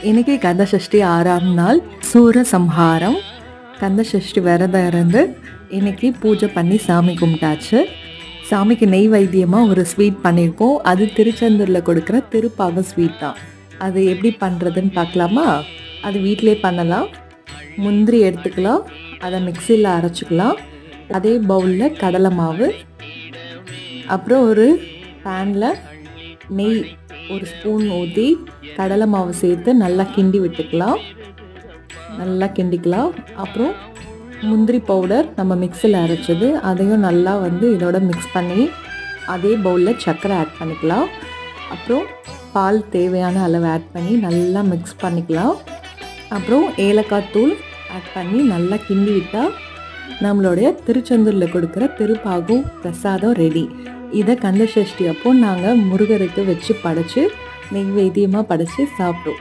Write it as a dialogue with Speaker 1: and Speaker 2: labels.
Speaker 1: இன்னைக்கு கந்தசஷ்டி 6ஆம் நாள் சூரசம்ஹாரம். கந்தசஷ்டி விரதம் இருந்து இன்னைக்கு பூஜை பண்ணி சாமி கும்பிட்டாச்சு. சாமிக்கு நெய்வேத்தியமாக ஒரு ஸ்வீட் பண்ணியிருக்கோம். அது திருச்செந்தூரில் கொடுக்குற திருப்பாகம் ஸ்வீட் தான். அது எப்படி பண்ணுறதுன்னு பார்க்கலாமா? அது வீட்டிலே பண்ணலாம். முந்திரி எடுத்துக்கலாம், அதை மிக்சியில் அரைச்சிக்கலாம். அதே பவுலில் கடலை மாவு, அப்புறம் ஒரு பேனில் நெய் ஒரு ஸ்பூன் ஊற்றி கடலை மாவு சேர்த்து நல்லா கிண்டி விட்டுக்கலாம். நல்லா கிண்டிக்கலாம். அப்புறம் முந்திரி பவுடர் நம்ம மிக்சியில் அரைச்சது அதையும் நல்லா இதோட மிக்ஸ் பண்ணி அதே பவுலில் சர்க்கரை ஆட் பண்ணிக்கலாம். அப்புறம் பால் தேவையான அளவு ஆட் பண்ணி நல்லா மிக்ஸ் பண்ணிக்கலாம். அப்புறம் ஏலக்காய் தூள் ஆட் பண்ணி நல்லா கிண்டி விட்டால் நம்மளுடைய திருச்செந்தூரில் கொடுக்குற திருப்பாகும் பிரசாதம் ரெடி. இதை கந்தசஷ்டி அப்போ நாங்கள் முருகருக்கு வச்சு படைச்சி நெய்வேத்தியமாக படைச்சி சாப்பிட்டோம்.